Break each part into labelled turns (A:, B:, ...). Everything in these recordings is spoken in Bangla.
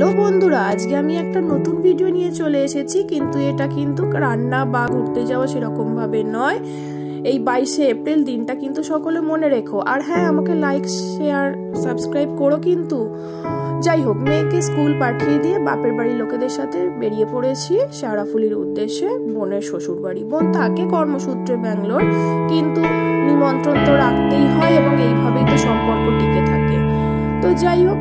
A: হ্যালো বন্ধুরা, আজকে আমি একটা নতুন ভিডিও নিয়ে চলে এসেছি। কিন্তু এটা কিন্তু রান্না বা ঘুরতে যাওয়া সেরকম ভাবে নয়। এই 22শে এপ্রিল দিনটা কিন্তু সকলে মনে রেখো। আর হ্যাঁ, আমাকে লাইক শেয়ার সাবস্ক্রাইব করো। কিন্তু যাই হোক, মেয়েকে স্কুল পাঠিয়ে দিয়ে বাপের বাড়ির লোকেদের সাথে বেরিয়ে পড়েছি শেওড়াফুলির উদ্দেশ্যে, বোনের শ্বশুর বাড়ি। বোন থাকে কর্মসূত্রে ব্যাঙ্গালোর, কিন্তু নিমন্ত্রণ তো রাখতেই হয় এবং এইভাবেই তো সম্পর্ক টিকে থাকে। তো যাই হোক,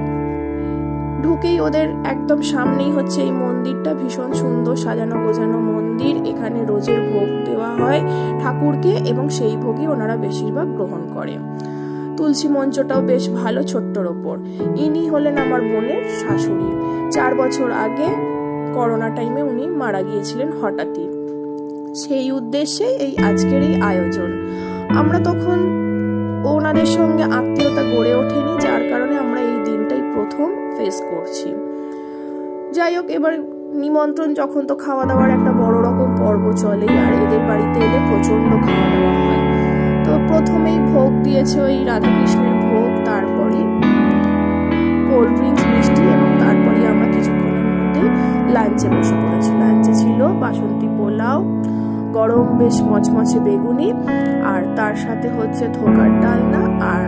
A: ঢুকেই ওদের একদম সামনেই হচ্ছে এই মন্দিরটা, ভীষণ সুন্দর সাজানো গোছানো মন্দির। এখানে রোজের ভোগ দেওয়া হয় ঠাকুরকে এবং সেই ভোগই ওনারা বেশিরভাগ গ্রহণ করে। তুলসী মঞ্চটাও বেশ ভালো, ছোট্টর ওপর। ইনি হলেন আমার বোনের শাশুড়ি। 4 বছর আগে করোনা টাইমে উনি মারা গিয়েছিলেন হঠাৎই। সেই উদ্দেশ্যে এই আজকের এই আয়োজন। আমরা তখন ওনাদের সঙ্গে আত্মীয়তা গড়ে ওঠেনি, যার কারণে আমরা এই দিনটাই প্রথম ফেস করছি। যাই হোক, এবার নিমন্ত্রণ যখন, তো খাওয়া দাওয়ার একটা বড় রকম পর্ব চলেই। আর এদের বাড়িতে এলে প্রচন্ড খাওয়া দাওয়া হয়। তো প্রথমেই ভোগ দিয়েছে ওই রাধাকৃষ্ণের ভোগ, তারপরে কোল্ড ড্রিঙ্কস, মিষ্টি, এবং তারপরে আমরা কিছুক্ষণের মধ্যে লাঞ্চে বসে পড়েছি। লাঞ্চে ছিল বাসন্তী পোলাও, গরম বেশ মচমচে বেগুনি, আর তার সাথে হচ্ছে ধোকার ডালনা আর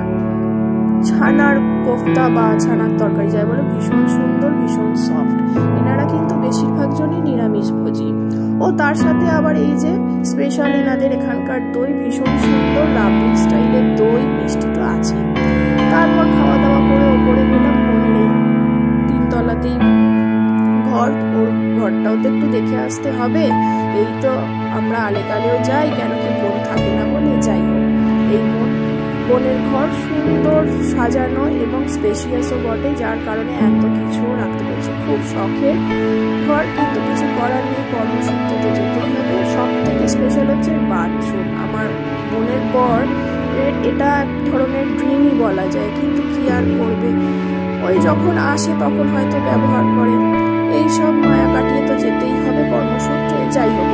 A: ছানার কোফতা বা ছানার তরকারি যাই বলে, ভীষণ সুন্দর, ভীষণ সফট। এনারা কিন্তু বেশিরভাগ জনই নিরামিষ ভোজি। ও তার সাথে আবার এই যে স্পেশাল এনাদের এখানকার দই, ভীষণ সুন্দর রাবড়ি স্টাইলের দই, মিষ্টি তো আছে। তারপর খাওয়া দাওয়া করে ওপরে গেলাম। বোনের এই 3 তলাতেই ঘর, ওর ঘরটাও তো একটু দেখে আসতে হবে। এই তো আমরা আলেকালেও যাই, কেন কি বোন থাকে না বলে। যাই হোক, এই বোনের ঘর সুন্দর সাজানো এবং স্পেশিয়াসও বটে, যার কারণে এত কিছু রাখতে পেরেছি। খুব শখের ঘর, কিন্তু কিছু করার নেই, কর্মসূত্রে যেতেই হবে। সব থেকে স্পেশাল হচ্ছে বাথরুম। আমার বোনের পর এটা এক ধরনের ড্রিমই বলা যায়, কিন্তু কি আর করবে, ওই যখন আসে তখন হয়তো ব্যবহার করে। এই সব মায়া কাটিয়ে তো যেতেই হবে কর্মসূত্রে। যাই হোক,